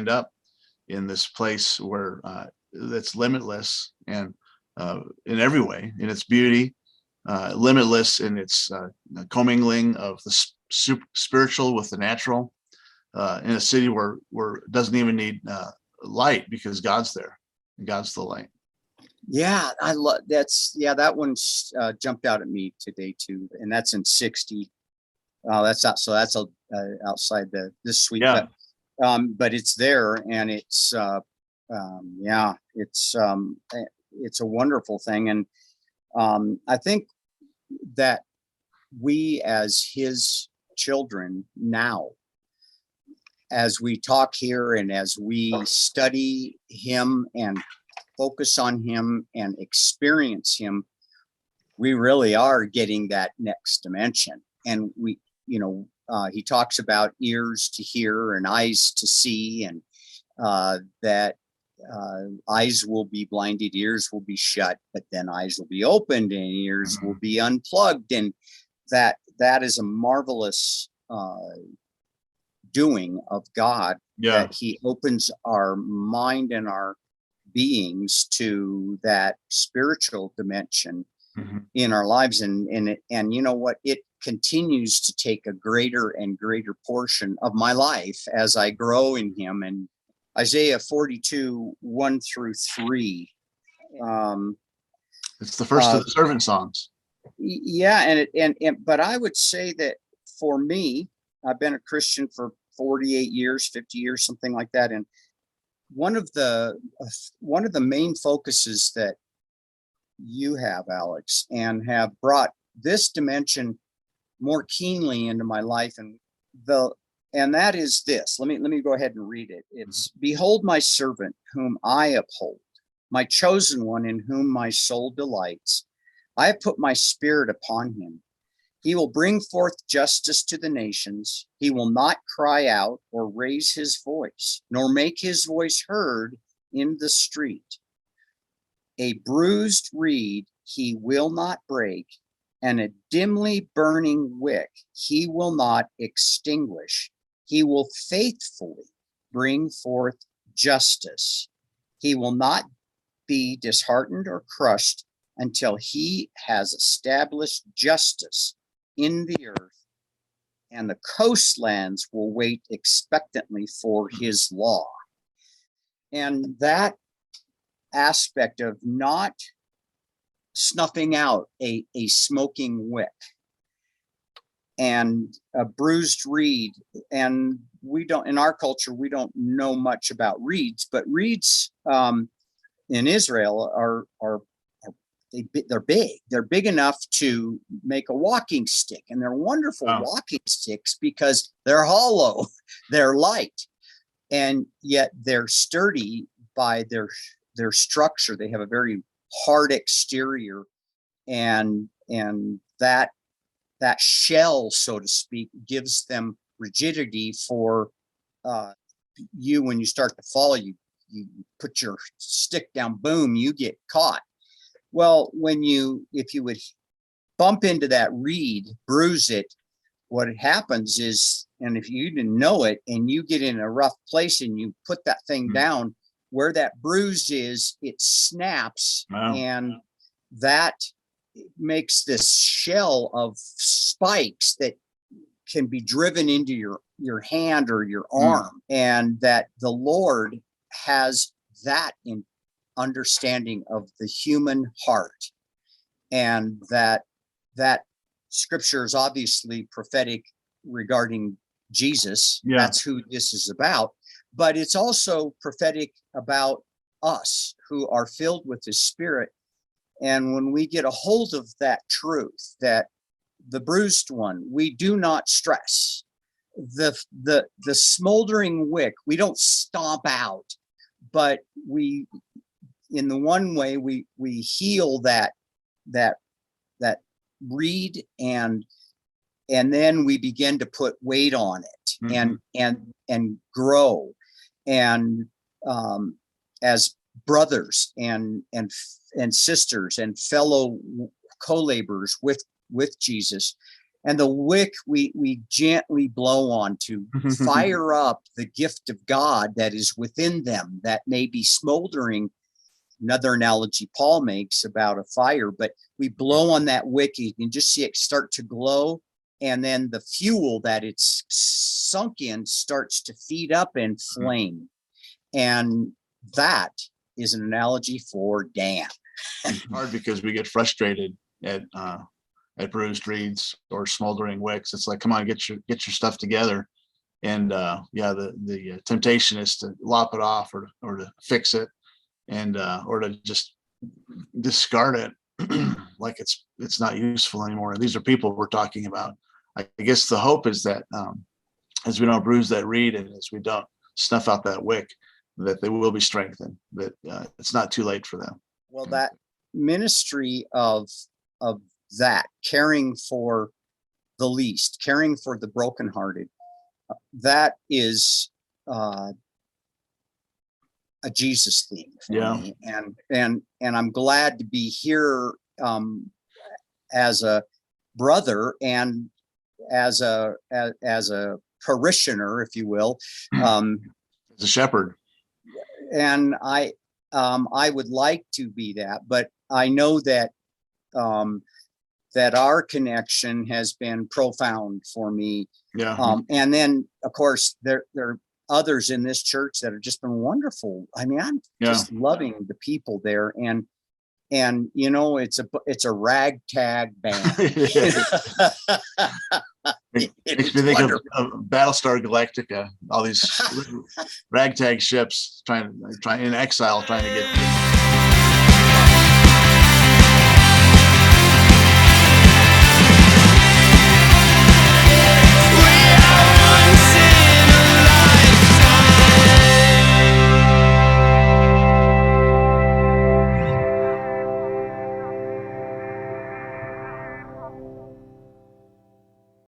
wind up in this place where that's limitless and in every way, in its beauty, limitless in its commingling of the spiritual with the natural, in a city where it doesn't even need light because God's there. And God's the light. Yeah, I love that one's jumped out at me today too, and that's in 60. That's not so that's outside this suite, Yeah. but it's there, and it's it's a wonderful thing, and I think that we as his children now, as we talk here and as we study him and focus on him and experience him, we really are getting that next dimension. And we, he talks about ears to hear and eyes to see, and that eyes will be blinded, ears will be shut, but then eyes will be opened and ears will be unplugged. And that is a marvelous doing of God, that he opens our mind and our beings to that spiritual dimension in our lives. And you know what, it continues to take a greater and greater portion of my life as I grow in him. And Isaiah 42, 1-3. It's the first of the servant songs. Yeah. But I would say that for me, I've been a Christian for 48 years, 50 years, something like that. And one of the main focuses that you have, Alex, and have brought this dimension more keenly into my life, and that is this. Let me go ahead and read it. It's, behold my servant whom I uphold, my chosen one in whom my soul delights. I have put my spirit upon him. He will bring forth justice to the nations. He will not cry out or raise his voice, nor make his voice heard in the street. A bruised reed he will not break, and a dimly burning wick he will not extinguish. He will faithfully bring forth justice. He will not be disheartened or crushed until he has established justice in the earth, and the coastlands will wait expectantly for his law. And that aspect of not snuffing out a smoking wick and a bruised reed, and we don't, in our culture, we don't know much about reeds, but reeds in Israel they're big. They're big enough to make a walking stick, and they're wonderful walking sticks because they're hollow, they're light, and yet they're sturdy by their structure. They have a very hard exterior, and that shell, so to speak, gives them rigidity for you. When you start to fall, you put your stick down, boom, you get caught. Well, if you would bump into that reed, bruise it, what happens is, and if you didn't know it and you get in a rough place and you put that thing down, where that bruise is, it snaps. Wow. And that makes this shell of spikes that can be driven into your hand or your arm. And that the Lord has that in understanding of the human heart, and that scripture is obviously prophetic regarding Jesus. That's who this is about, but it's also prophetic about us who are filled with the Spirit. And when we get a hold of that truth, that the bruised one, we do not stress. The smoldering wick, we don't stomp out, but we, in the one way, we heal that reed, and then we begin to put weight on it, and grow, and as brothers and sisters and fellow co-laborers with Jesus, and the wick we gently blow on to fire up the gift of God that is within them that may be smoldering. Another analogy Paul makes about a fire, but we blow on that wick, you can just see it start to glow, and then the fuel that it's sunk in starts to feed up and flame. And that is an analogy for Dan. It's hard because we get frustrated at bruised reeds or smoldering wicks. It's like, come on, get your stuff together. And yeah, the temptation is to lop it off or to fix it, and or to just discard it like it's not useful anymore. And these are people we're talking about. I guess the hope is that as we don't bruise that reed and as we don't snuff out that wick, that they will be strengthened, that it's not too late for them. Well, that ministry of that, caring for the least, caring for the brokenhearted, that is a Jesus theme for me. And I'm glad to be here as a brother and as a parishioner, if you will, As a shepherd. and I would like to be that, but I know that that our connection has been profound for me. Yeah. And then, of course, there are others in this church that have just been wonderful. I mean, I'm just loving the people there, and you know, it's a ragtag band. Makes me think of Battlestar Galactica, all these ragtag ships trying in exile, trying to get